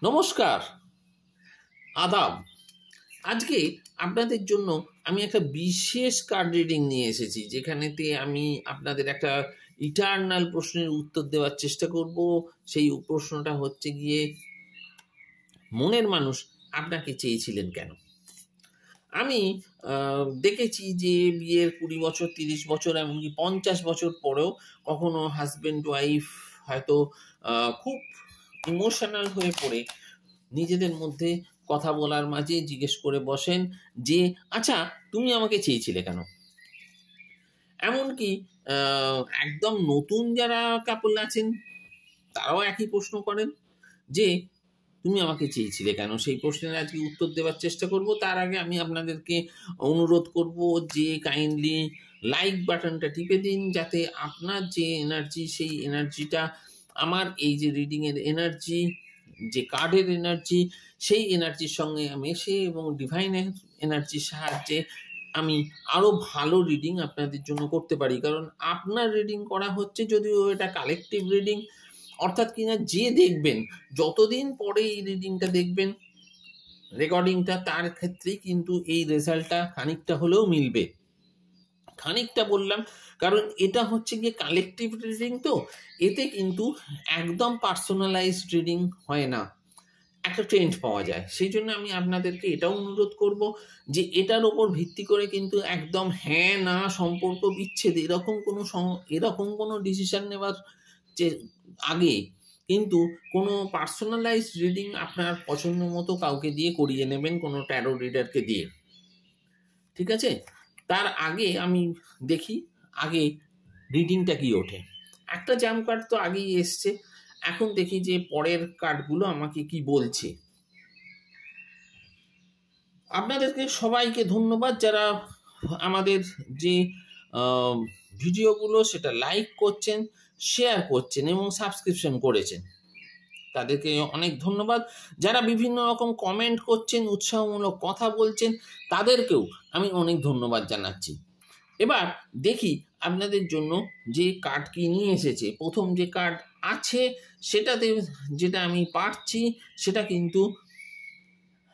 নমস্কার, আদাব। আজকে আপনাদের জন্য আমি একটা বিশেষ কার্ড রিডিং নিয়ে এসেছি, যেখানেতে আমি আপনাদের একটা ইটারনাল প্রশ্নের উত্তর দেওয়ার চেষ্টা করব। সেই প্রশ্নটা হচ্ছে গিয়ে, মনের মানুষ আপনাকে চেয়েছিলেন কেন? আমি দেখেছি যে বিয়ের 20 বছর, 30 বছর, এমনকি 50 বছর পরেও কখনো হাজব্যান্ড ওয়াইফ হয়তো খুব ইমোশনাল হয়ে পড়ে নিজেদের মধ্যে কথা বলার মাঝে জিজ্ঞেস করে বসেন যে, আচ্ছা তুমি আমাকে চেয়েছিলে কেন? এমনকি একদম নতুন যারা কাপল আছেন তারাও একই প্রশ্ন করেন যে, তুমি আমাকে চেয়েছিলে কেন? সেই প্রশ্নের আজকে উত্তর দেওয়ার চেষ্টা করব। তার আগে আমি আপনাদেরকে অনুরোধ করব যে কাইন্ডলি লাইক বাটনটা টিপে দিন, যাতে আপনার যে এনার্জি, সেই এনার্জিটা আমার এই যে রিডিংয়ের এনার্জি, যে কার্ডের এনার্জি, সেই এনার্জির সঙ্গে মেশে এবং ডিভাইনের এনার্জির সাহায্যে আমি আরও ভালো রিডিং আপনাদের জন্য করতে পারি। কারণ আপনার রিডিং করা হচ্ছে, যদিও এটা কালেকটিভ রিডিং, অর্থাৎ কিনা যে দেখবেন, যতদিন পরে এই রিডিংটা দেখবেন, রেকর্ডিংটা, তার ক্ষেত্রেই কিন্তু এই রেজাল্টটা খানিকটা হলেও মিলবে। খানিকটা বললাম কারণ এটা হচ্ছে গিয়ে কালেকটিভ রিডিং, তো এতে কিন্তু একদম পার্সোনালাইজড রিডিং হয় না, একটা ট্রেন্ড পাওয়া যায়। সেই জন্য আমি আপনাদেরকে এটাও অনুরোধ করব যে এটার ওপর ভিত্তি করে কিন্তু একদম হ্যাঁ না সম্পর্ক বিচ্ছেদ এরকম কোনো ডিসিশন নেওয়ার যে আগে কিন্তু কোনো পার্সোনালাইজড রিডিং আপনার পছন্দ মতো কাউকে দিয়ে করিয়ে নেবেন, কোনো ট্যারো রিডারকে দিয়ে। ঠিক আছে? তার আগে আমি দেখি আগে রিডিংটা কি ওঠে। একটা জাম কার্ড তো আগেই এসছে, এখন দেখি যে পরের কার্ডগুলো আমাকে কি বলছে। আপনাদেরকে সবাইকে ধন্যবাদ যারা আমাদের যে ভিডিওগুলো সেটা লাইক করছেন, শেয়ার করছেন এবং সাবস্ক্রিপশন করেছেন, তাদেরকে অনেক ধন্যবাদ। যারা বিভিন্ন রকম কমেন্ট করছেন, উৎসাহমূলক কথা বলছেন, তাদেরকেও আমি অনেক ধন্যবাদ জানাচ্ছি। এবার দেখি আপনাদের জন্য যে কার্ড কি নিয়ে এসেছে। প্রথম যে কার্ড আছে সেটাতে, যেটা আমি পাচ্ছি, সেটা কিন্তু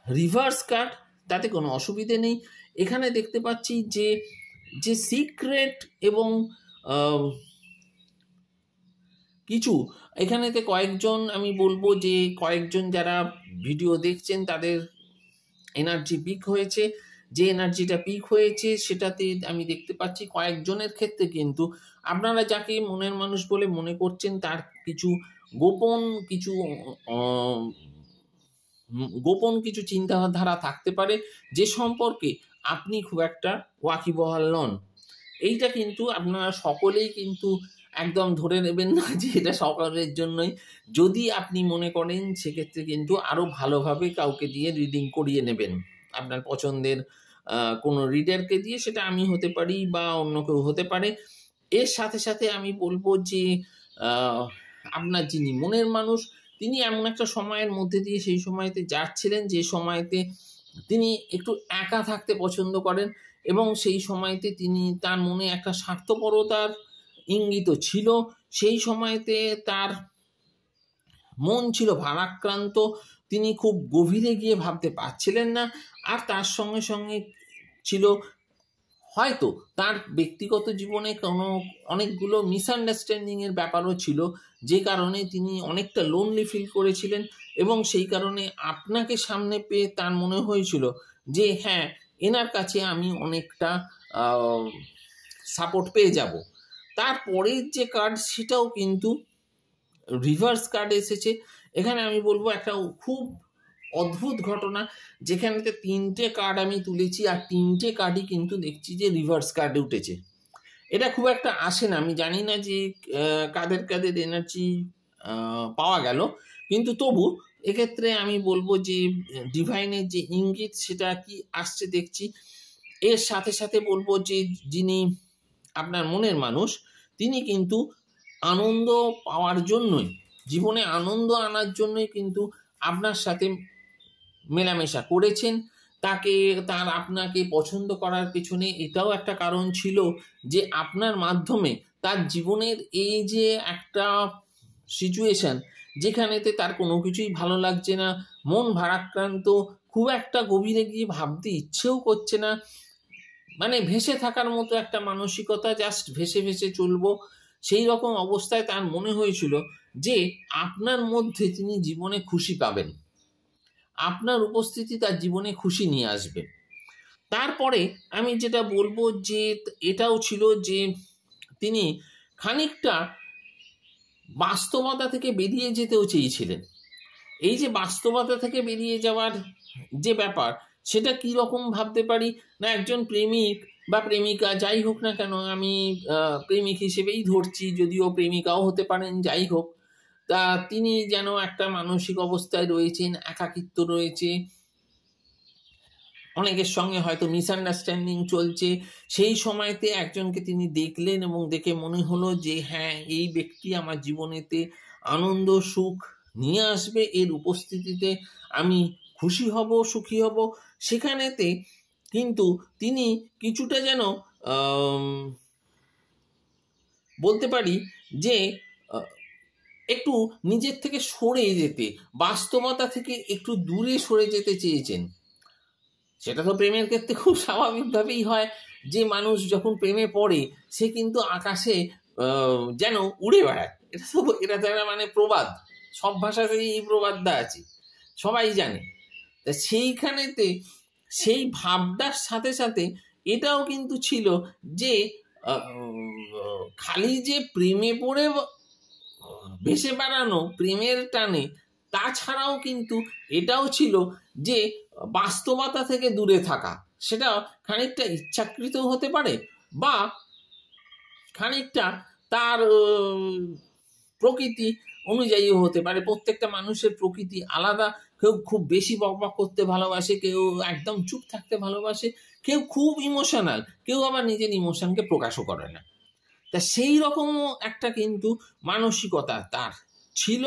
রিভার্স কার্ড, তাতে কোনো অসুবিধে নেই। এখানে দেখতে পাচ্ছি যে যে সিক্রেট এবং কিছু এখানেতে কয়েকজন, আমি বলবো যে কয়েকজন যারা ভিডিও দেখছেন তাদের এনার্জি পিক হয়েছে। যে এনার্জিটা পিক হয়েছে সেটাতে আমি দেখতে পাচ্ছি কয়েকজনের ক্ষেত্রে কিন্তু আপনারা যাকে মনের মানুষ বলে মনে করছেন, তার কিছু গোপন কিছু গোপন কিছু চিন্তাধারা থাকতে পারে, যে সম্পর্কে আপনি খুব একটা ওয়াকিবহাল নন। এইটা কিন্তু আপনারা সকলেই কিন্তু একদম ধরে নেবেন না যে এটা সকলের জন্যই। যদি আপনি মনে করেন, সেক্ষেত্রে কিন্তু আরও ভালোভাবে কাউকে দিয়ে রিডিং করিয়ে নেবেন, আপনার পছন্দের কোনো রিডারকে দিয়ে। সেটা আমি হতে পারি বা অন্য কেউ হতে পারে। এর সাথে সাথে আমি বলবো যে আপনার যিনি মনের মানুষ, তিনি এমন একটা সময়ের মধ্যে দিয়ে সেই সময়তে যাচ্ছিলেন, যে সময়তে তিনি একটু একা থাকতে পছন্দ করেন এবং সেই সময়তে তিনি, তার মনে একটা স্বার্থপরতার ইঙ্গিত ছিল। সেই সময়তে তার মন ছিল ভারাক্রান্ত, তিনি খুব গভীরে গিয়ে ভাবতে পারছিলেন না। আর তার সঙ্গে সঙ্গে ছিল হয়তো তার ব্যক্তিগত জীবনে অনেকগুলো মিসআন্ডারস্ট্যান্ডিংয়ের ব্যাপারও ছিল, যে কারণে তিনি অনেকটা লোনলি ফিল করেছিলেন। এবং সেই কারণে আপনাকে সামনে পেয়ে তার মনে হয়েছিল যে হ্যাঁ, এনার কাছে আমি অনেকটা সাপোর্ট পেয়ে যাব। তারপরের যে কার্ড, সেটাও কিন্তু রিভার্স কার্ড এসেছে। এখানে আমি বলবো একটা খুব অদ্ভুত ঘটনা, যেখানেতে 3টে কার্ড আমি তুলেছি আর 3টে কার্ডই কিন্তু দেখছি যে রিভার্স কার্ডে উঠেছে। এটা খুব একটা আসে না, আমি জানি না যে কাদের কাদের এনার্জি পাওয়া গেল, কিন্তু তবু এক্ষেত্রে আমি বলবো যে ডিভাইনের যে ইঙ্গিত সেটা কি আসছে দেখছি। এর সাথে সাথে বলবো যে যিনি আপনার মনের মানুষ, তিনি কিন্তু আনন্দ পাওয়ার জন্যই, জীবনে আনন্দ আনার জন্যই কিন্তু আপনার সাথে মেলামেশা করেছেন। তার আপনাকে পছন্দ করার পেছনে এটাও একটা কারণ ছিল যে আপনার মাধ্যমে তার জীবনের এই যে একটা সিচুয়েশন, যেখানেতে তার কোনো কিছুই ভালো লাগছে না, মন ভারাক্রান্ত, খুব একটা গভীরে গিয়ে ভাবতে ইচ্ছেও করছে না, মানে ভেসে থাকার মতো একটা মানসিকতা, জাস্ট ভেসে ভেসে চলবো, সেই রকম অবস্থায় তার মনে হয়েছিল যে আপনার মধ্যে তিনি জীবনে খুশি পাবেন, আপনার উপস্থিতি তার জীবনে খুশি নিয়ে আসবে। তারপরে আমি যেটা বলবো যে এটাও ছিল যে তিনি খানিকটা বাস্তবতা থেকে বেরিয়ে যেতেও চেয়েছিলেন। এই যে বাস্তবতা থেকে বেরিয়ে যাওয়ার যে ব্যাপার, সেটা কি রকম ভাবতে পারি না, একজন প্রেমিক বা প্রেমিকা যাই হোক না কেন, আমি প্রেমিক হিসেবেই ধরছি, যদিও প্রেমিকাও হতে পারেন, যাই হোক, তা তিনি যেন একটা মানসিক অবস্থায় রয়েছেন, একাকিত্ব রয়েছে, অনেকের সঙ্গে হয়তো মিসআন্ডারস্ট্যান্ডিং চলছে। সেই সময়তে একজনকে তিনি দেখলেন এবং দেখে মনে হলো যে হ্যাঁ, এই ব্যক্তি আমার জীবনেতে আনন্দ সুখ নিয়ে আসবে, এর উপস্থিতিতে আমি খুশি হব, সুখী হব। সেখানেতে কিন্তু তিনি কিছুটা যেন বলতে পারি যে একটু নিজের থেকে সরে যেতে, বাস্তবতা থেকে একটু দূরে সরে যেতে চেয়েছেন। সেটা তো প্রেমের ক্ষেত্রে খুব স্বাভাবিকভাবেই হয় যে মানুষ যখন প্রেমে পড়ে সে কিন্তু আকাশে যেন উড়ে বেড়ায়। এটা তো একটা মানে প্রবাদ, সব ভাষাতেই এই প্রবাদটা আছে, সবাই জানে। তা সেইখানেতে সেই ভাবটার সাথে সাথে এটাও কিন্তু ছিল যে খালি যে প্রেমে পড়ে ভেসে বেড়ানো প্রেমের টানে, তাছাড়াও কিন্তু এটাও ছিল যে বাস্তবতা থেকে দূরে থাকা। সেটা খানিকটা ইচ্ছাকৃত হতে পারে বা খানিকটা তার প্রকৃতি অনুযায়ীও হতে পারে। প্রত্যেকটা মানুষের প্রকৃতি আলাদা, কেউ খুব বেশি বকবক করতে ভালোবাসে, কেউ একদম চুপ থাকতে ভালোবাসে, কেউ খুব ইমোশনাল, কেউ আবার নিজের ইমোশনকে প্রকাশও করে না। তা সেই রকমও একটা কিন্তু মানসিকতা তার ছিল।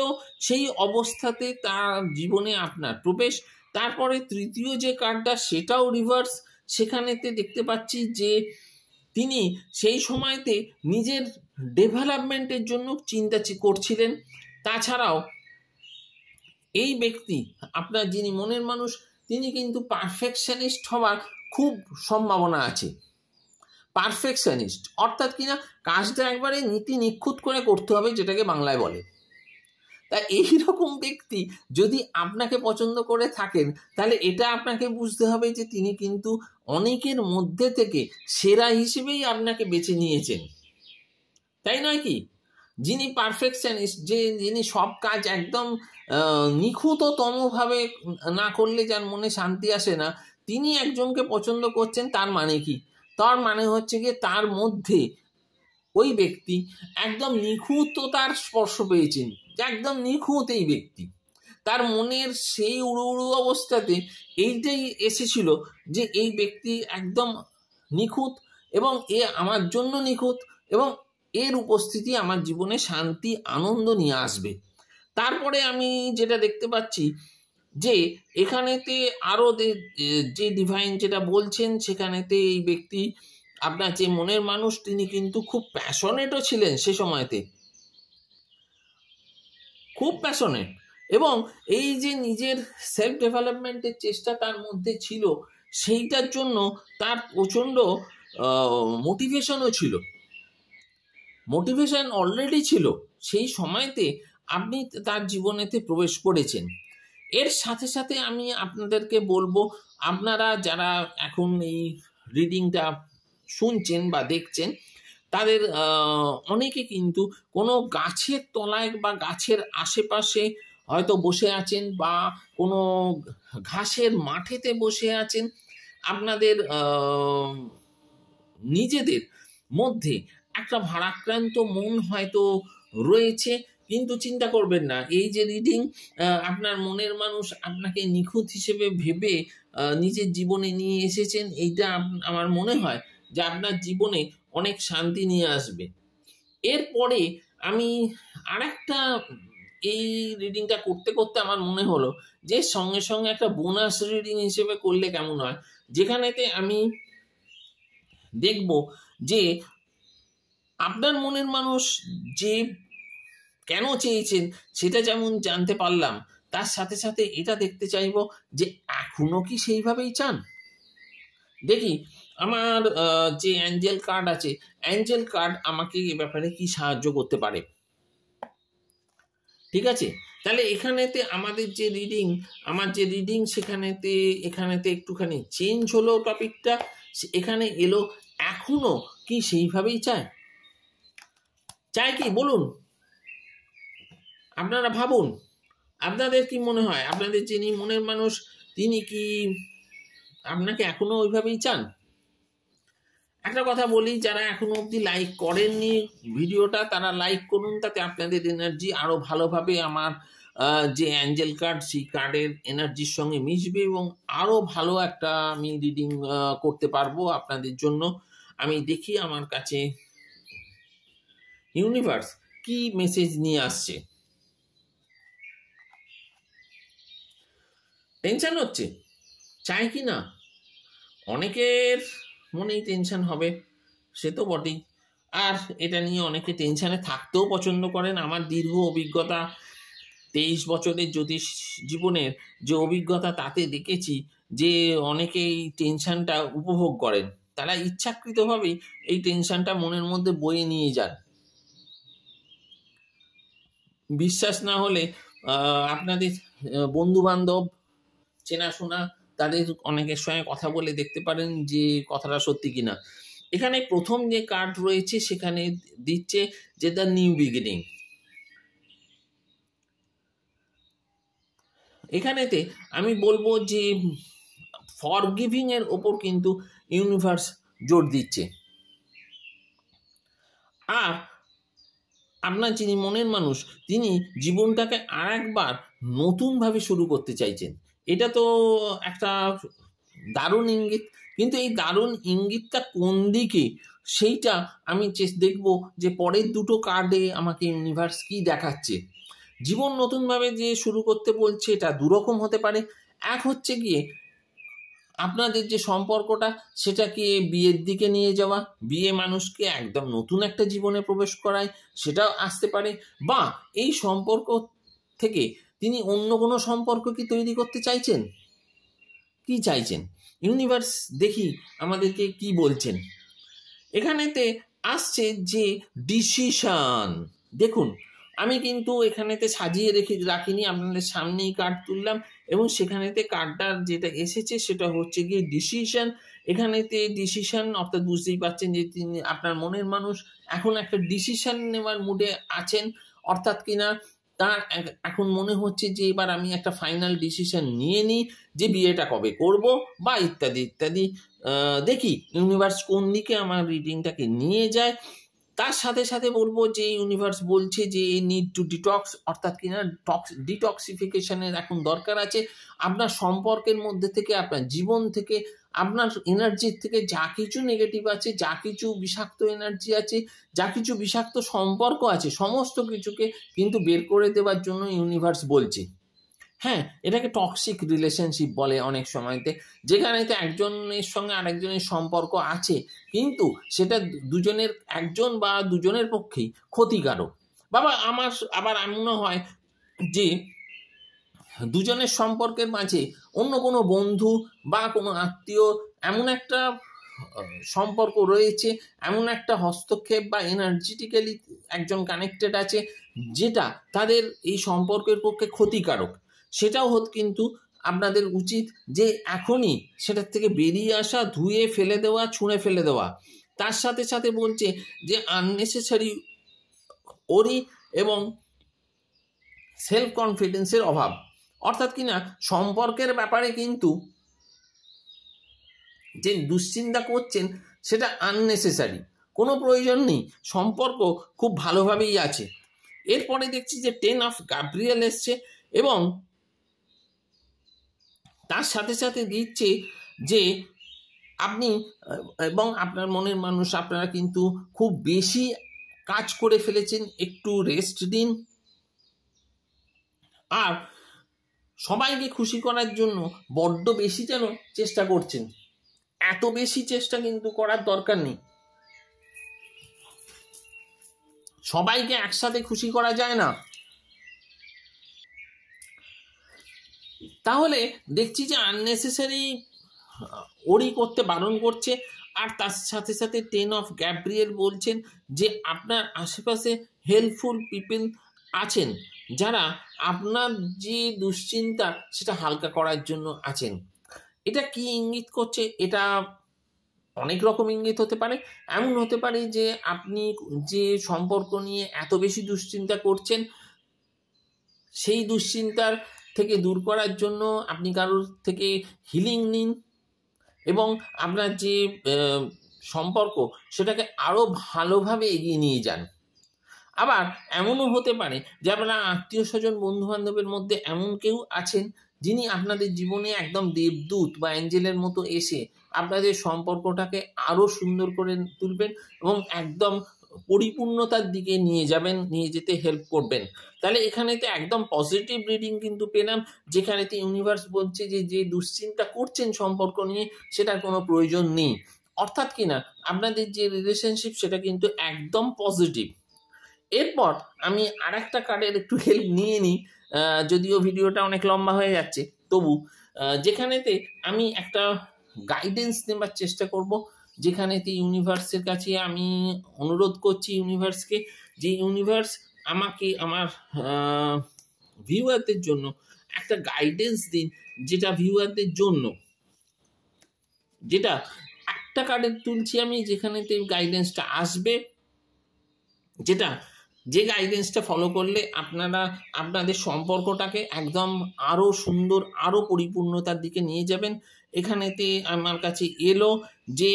সেই অবস্থাতে তার জীবনে আপনার প্রবেশ। তারপরে তৃতীয় যে কার্ডটা, সেটাও রিভার্স। সেখানেতে দেখতে পাচ্ছি যে তিনি সেই সময়তে নিজের ডেভেলপমেন্টের জন্য চিন্তা করছিলেন। তাছাড়াও এই ব্যক্তি, আপনার যিনি মনের মানুষ, তিনি কিন্তু পারফেকশনিস্ট হওয়ার খুব সম্ভাবনা আছে। পারফেকশনিস্ট অর্থাৎ কিনা কাজটা একবারে নীতি নিখুঁত করে করতে হবে, যেটাকে বাংলায় বলে। তা এইরকম ব্যক্তি যদি আপনাকে পছন্দ করে থাকেন, তাহলে এটা আপনাকে বুঝতে হবে যে তিনি কিন্তু অনেকের মধ্যে থেকে সেরা হিসেবেই আপনাকে বেছে নিয়েছেন, তাই নয় কি? যিনি পারফেকশনিস্ট, যিনি সব কাজ একদম নিখুঁততমভাবে না করলে যার মনে শান্তি আসে না, তিনি একজনকে পছন্দ করছেন। তার মানে কি? তার মানে হচ্ছে গিয়ে তার মধ্যে ওই ব্যক্তি একদম নিখুঁততার স্পর্শ পেয়েছেন, একদম নিখুঁত এই ব্যক্তি। তার মনের সেই উড়ু উড়ু অবস্থাতে এইটাই এসেছিল যে এই ব্যক্তি একদম নিখুঁত এবং এ আমার জন্য নিখুঁত, এবং এর উপস্থিতি আমার জীবনে শান্তি আনন্দ নিয়ে আসবে। তারপরে আমি যেটা দেখতে পাচ্ছি যে এখানেতে আরও যে ডিভাইন যেটা বলছেন, সেখানেতে এই ব্যক্তি, আপনার যে মনের মানুষ, তিনি কিন্তু খুব প্যাশনেটও ছিলেন সে সময়তে, খুব প্যাশনেট। এবং এই যে নিজের সেলফ ডেভেলপমেন্টের চেষ্টা তার মধ্যে ছিল, সেইটার জন্য তার প্রচণ্ড মোটিভেশনও ছিল, মোটিভেশন অলরেডি ছিল সেই সময়তে আপনি তার জীবনেতে প্রবেশ করেছেন। এর সাথে সাথে আমি আপনাদেরকে বলবো, আপনারা যারা এখন এই রিডিংটা শুনছেন বা দেখছেন, তাদের অনেকে কিন্তু কোনো গাছের তলায় বা গাছের আশেপাশে হয়তো বসে আছেন, বা কোনো ঘাসের মাঠেতে বসে আছেন। আপনাদের নিজেদের মধ্যে একটা ভারাক্রান্ত মন হয়তো রয়েছে, কিন্তু চিন্তা করবেন না, এই যে রিডিং, আপনার মনের মানুষ আপনাকে নিখুঁত হিসেবে ভেবে নিজের জীবনে নিয়ে এসেছেন। এইটা আমার মনে হয় যে আপনার জীবনে অনেক শান্তি নিয়ে আসবে। এরপরে আমি আরেকটা, এই রিডিংটা করতে করতে আমার মনে হলো যে সঙ্গে সঙ্গে একটা বোনাস রিডিং হিসেবে করলে কেমন হয়, যেখানেতে আমি দেখব যে আপনার মনের মানুষ যে কেন চেয়েছেন সেটা যেমন জানতে পারলাম, তার সাথে সাথে এটা দেখতে চাইব যে এখনো কি সেইভাবেই চান। দেখি আমার যে অ্যাঞ্জেল কার্ড আছে, অ্যাঞ্জেল কার্ড আমাকে এ ব্যাপারে কি সাহায্য করতে পারে। ঠিক আছে, তাহলে এখানেতে আমাদের যে রিডিং, আমার যে রিডিং সেখানেতে এখানেতে একটুখানি চেঞ্জ হলো টপিকটা, এখানে এলো এখনো কি সেইভাবেই চায়। চায় কি বলুন, আপনারা ভাবুন, আপনাদের কি মনে হয় আপনাদের যিনি মনের মানুষ তিনি কি আপনাকে এখনো ওইভাবেই চান? একটা কথা বলি, যারা এখনো অবধি লাইক করেননি ভিডিওটা তারা লাইক করুন, তাতে আপনাদের এনার্জি আরো ভালোভাবে আমার যে অ্যাঞ্জেল কার্ড সেই কার্ডের এনার্জির সঙ্গে মিশবে এবং আরো ভালো একটা আমি রিডিং করতে পারবো আপনাদের জন্য। আমি দেখি আমার কাছে ইউনিভার্স কি মেসেজ নিয়ে আসছে। টেনশন হচ্ছে, চাই কি না? অনেকের মনেই টেনশন হবে, সে তো বটেই। আর এটা নিয়ে অনেকে টেনশানে থাকতেও পছন্দ করেন। আমার দীর্ঘ অভিজ্ঞতা, 23 বছরের জ্যোতিষ জীবনের যে অভিজ্ঞতা, তাতে দেখেছি যে অনেকেই টেনশনটা উপভোগ করেন, তারা ইচ্ছাকৃতভাবেই এই টেনশনটা মনের মধ্যে বয়ে নিয়ে যান। বিশ্বাস না হলে আপনাদের বন্ধু বান্ধব চেনাশোনা তাদের অনেকের সঙ্গে কথা বলে দেখতে পারেন যে কথাটা সত্যি কিনা। এখানে প্রথম যে কার্ড রয়েছে সেখানে দিচ্ছে যে দ্য নিউ বিগিনিং। এখানেতে আমি বলবো যে ফরগিভিং এর ওপর কিন্তু ইউনিভার্স জোর দিচ্ছে। আর আপনার যিনি মনের মানুষ তিনি জীবনটাকে আর একবার নতুনভাবে শুরু করতে চাইছেন। এটা তো একটা দারুণ ইঙ্গিত, কিন্তু এই দারুণ ইঙ্গিতটা কোন দিকে সেইটা আমি দেখব যে পরের দুটো কার্ডে আমাকে ইউনিভার্স কি দেখাচ্ছে। জীবন নতুনভাবে যে শুরু করতে বলছে এটা দুরকম হতে পারে। এক হচ্ছে গিয়ে আপনাদের যে সম্পর্কটা সেটাকে বিয়ের দিকে নিয়ে যাওয়া, বিয়ে মানুষকে একদম নতুন একটা জীবনে প্রবেশ করায়, সেটাও আসতে পারে। বা এই সম্পর্ক থেকে তিনি অন্য কোনো সম্পর্ক কি তৈরি করতে চাইছেন, কি চাইছেন ইউনিভার্স দেখি আমাদেরকে কি বলছেন। এখানেতে আসছে যে ডিসিশন। দেখুন আমি কিন্তু এখানেতে সাজিয়ে রাখিনি, আপনাদের সামনেই কার্ড তুললাম এবং সেখানেতে কার্ডটার যেটা এসেছে সেটা হচ্ছে গিয়ে ডিসিশন। এখানেতে ডিসিশন অর্থাৎ বুঝতেই পারছেন যে তিনি আপনার মনের মানুষ এখন একটা ডিসিশন নেওয়ার মুডে আছেন, অর্থাৎ কিনা তার এখন মনে হচ্ছে যে এবার আমি একটা ফাইনাল ডিসিশন নিয়ে নিই যে বিয়েটা কবে করব বা ইত্যাদি ইত্যাদি। দেখি ইউনিভার্স কোন দিকে আমার রিডিংটাকে নিয়ে যায়। তার সাথে সাথে বলবো যে ইউনিভার্স বলছে যে নিড টু ডিটক্স, অর্থাৎ কিনা ডিটক্সিফিকেশনের এখন দরকার আছে। আপনার সম্পর্কের মধ্যে থেকে, আপনার জীবন থেকে, আপনার এনার্জির থেকে যা কিছু নেগেটিভ আছে, যা কিছু বিষাক্ত এনার্জি আছে, যা কিছু বিষাক্ত সম্পর্ক আছে, সমস্ত কিছুকে কিন্তু বের করে দেওয়ার জন্য ইউনিভার্স বলছে। হ্যাঁ, এটাকে টক্সিক রিলেশনশিপ বলে অনেক সময়তে, যেখানেতে একজনের সঙ্গে আরেকজনের সম্পর্ক আছে কিন্তু সেটা দুজনের একজন বা দুজনের পক্ষেই ক্ষতিকারক। বাবা আমার আবার এমনও হয় যে দুজনের সম্পর্কের মাঝে অন্য কোনো বন্ধু বা কোনো আত্মীয় এমন একটা সম্পর্ক রয়েছে, এমন একটা হস্তক্ষেপ বা এনার্জেটিক্যালি একজন কানেক্টেড আছে যেটা তাদের এই সম্পর্কের পক্ষে ক্ষতিকারক। সেটাও কিন্তু আপনাদের উচিত যে এখনই সেটার থেকে বেরিয়ে আসা, ধুয়ে ফেলে দেওয়া, ছুঁড়ে ফেলে দেওয়া। তার সাথে সাথে বলছে যে আননেসেসারি ওরি এবং সেলফ কনফিডেন্সের অভাব, অর্থাৎ কিনা সম্পর্কের ব্যাপারে কিন্তু যে দুশ্চিন্তা করছেন সেটা আননেসেসারি, কোনো প্রয়োজন নেই, সম্পর্ক খুব ভালোভাবেই আছে। এরপরে দেখছি যে 10 অফ গ্যাব্রিয়েল এসছে এবং তার সাথে সাথে দিচ্ছে যে আপনি এবং আপনার মনের মানুষ আপনারা কিন্তু খুব বেশি কাজ করে ফেলেছেন, একটু রেস্ট দিন। আর সবাইকে খুশি করার জন্য বড্ড বেশি যেন চেষ্টা করছেন, এত বেশি চেষ্টা কিন্তু করার দরকার নেই। সবাইকে একসাথে খুশি করা যায় না। তাহলে দেখছি যে আননেসেসারি ওরি করতে বারণ করছে। আর তার সাথে সাথে 10 অফ গ্যাব্রিয়েল বলছেন যে আপনার আশেপাশে হেল্পফুল পিপল আছেন, যারা আপনার যে দুশ্চিন্তা সেটা হালকা করার জন্য আছেন। এটা কি ইঙ্গিত করছে? এটা অনেক রকম ইঙ্গিত হতে পারে। এমন হতে পারে যে আপনি যে সম্পর্ক নিয়ে এত বেশি দুশ্চিন্তা করছেন, সেই দুশ্চিন্তার থেকে দূর করার জন্য আপনি কারোর থেকে হিলিং নিন এবং আপনার যে সম্পর্ক সেটাকে আরও ভালোভাবে এগিয়ে নিয়ে যান। আবার এমনও হতে পারে যে আপনার আত্মীয় স্বজন বন্ধু বান্ধবের মধ্যে এমন কেউ আছেন যিনি আপনাদের জীবনে একদম দেবদূত বা অ্যাঞ্জেলের মতো এসে আপনাদের সম্পর্কটাকে আরও সুন্দর করে তুলবেন এবং একদম পরিপূর্ণতার দিকে নিয়ে যাবেন, নিয়ে যেতে হেল্প করবেন। তাহলে এখানেতে একদম পজিটিভ রিডিং কিন্তু পেলাম, যেখানেতে ইউনিভার্স বলছে যে যে দুশ্চিন্তা করছেন সম্পর্ক নিয়ে সেটার কোনো প্রয়োজন নেই। অর্থাৎ কি না, আপনাদের যে রিলেশনশিপ সেটা কিন্তু একদম পজিটিভ। এরপর আমি আর একটা কার্ডের একটু হেল্প নিয়ে নিই, যদিও ভিডিওটা অনেক লম্বা হয়ে যাচ্ছে, তবু যেখানেতে আমি একটা গাইডেন্স নেবার চেষ্টা করব, যেখানেতে ইউনিভার্সের কাছে আমি অনুরোধ করছি ইউনিভার্সকে যে ইউনিভার্স আমাকে আমার ভিউয়ারদের জন্য একটা গাইডেন্স দিন, যেটা ভিউয়ারদের জন্য, যেটা একটা কার্ডের তুলছি আমি, যেখানেতে গাইডেন্সটা আসবে, যেটা যে গাইডেন্সটা ফলো করলে আপনারা আপনাদের সম্পর্কটাকে একদম আরও সুন্দর, আরও পরিপূর্ণতার দিকে নিয়ে যাবেন। এখানেতে আমার কাছে এলো যে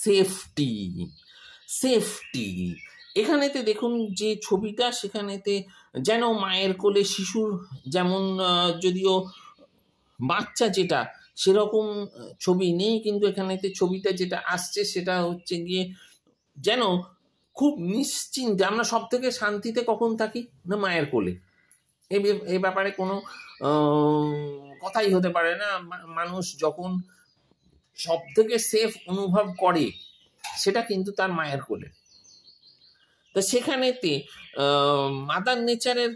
সেফটি। সেফটি এখানেতে দেখুন যে ছবিটা, সেখানেতে যেন মায়ের কোলে শিশুর যেমন, যদিও বাচ্চা যেটা সেরকম ছবি নেই, কিন্তু এখানেতে ছবিটা যেটা আসছে সেটা হচ্ছে গিয়ে যেন খুব নিশ্চিন্তে, আমরা সব থেকে শান্তিতে কখন থাকি না মায়ের কোলে। এ ব্যাপারে কোনো কথাই হতে পারে না। মানুষ যখন সব থেকে সেফ অনুভব করে সেটা কিন্তু তার মায়ের কোলে। তো সেখানেতে মাদার নেচারের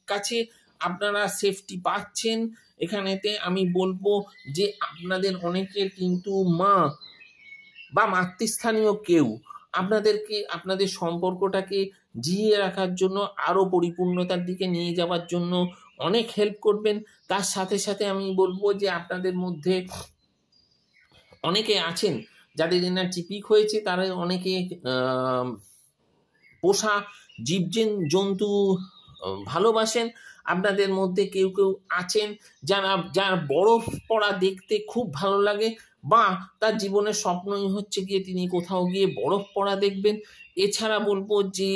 কাছে আপনারা সেফটি পাচ্ছেন। এখানেতে আমি বলবো যে আপনাদের অনেকের কিন্তু মা বা মাতৃস্থানীয় কেউ আপনাদেরকে, আপনাদের সম্পর্কটাকে জিইয়ে রাখার জন্য, আরও পরিপূর্ণতার দিকে নিয়ে যাওয়ার জন্য অনেক হেল্প করবেন। তার সাথে সাথে আমি বলবো যে আপনাদের মধ্যে অনেকে আছেন যাদের এনার্জি পিক হয়েছে, তারা অনেকে পোষা জীবজন্তু ভালোবাসেন। আপনাদের মধ্যে কেউ কেউ আছেন যার বরফ পড়া দেখতে খুব ভালো লাগে, বা তার জীবনের স্বপ্নই হচ্ছে গিয়ে তিনি কোথাও গিয়ে বরফ পড়া দেখবেন। এছাড়া বলবো যে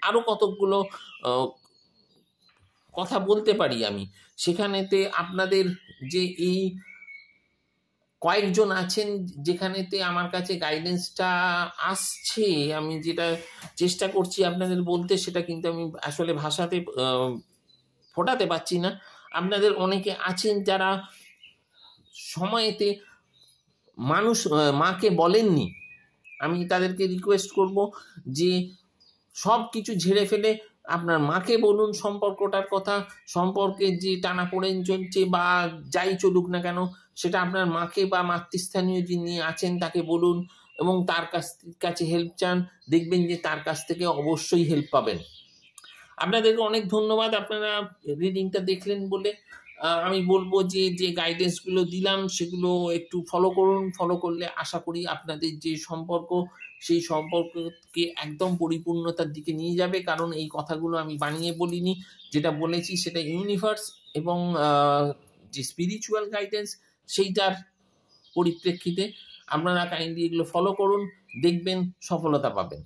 আরও কতকগুলো কথা বলতে পারি আমি। সেখানেতে আপনাদের যে এই কয়েকজন আছেন যেখানেতে আমার কাছে গাইডেন্সটা আসছে, আমি যেটা চেষ্টা করছি আপনাদের বলতে, সেটা কিন্তু আমি আসলে ভাষাতে ফোটাতে পারছি না। আপনাদের অনেকে আছেন যারা সময়েতে মাকে বলেননি। আমি তাদেরকে রিকোয়েস্ট করব যে সব কিছু ঝেড়ে ফেলে আপনার মাকে বলুন সম্পর্কটার কথা, সম্পর্কের যে টানাপোড়েন চলছে বা যাই চলুক না কেন, সেটা আপনার মাকে বা মাতৃস্থানীয় যিনি আছেন তাকে বলুন এবং তার কাছে হেল্প চান। দেখবেন যে তার কাছ থেকে অবশ্যই হেল্প পাবেন। আপনাদেরকে অনেক ধন্যবাদ আপনারা রিডিংটা দেখলেন বলে। আমি বলবো যে যে গাইডেন্সগুলো দিলাম সেগুলো একটু ফলো করুন। ফলো করলে আশা করি আপনাদের যে সম্পর্ক, সেই সম্পর্ককে একদম পরিপূর্ণতার দিকে নিয়ে যাবে। কারণ এই কথাগুলো আমি বানিয়ে বলিনি, যেটা বলেছি সেটা ইউনিভার্স এবং যে স্পিরিচুয়াল গাইডেন্স সেইটার পরিপ্রেক্ষিতে। আপনারা কাইন্ডলি এগুলো ফলো করুন, দেখবেন সফলতা পাবেন।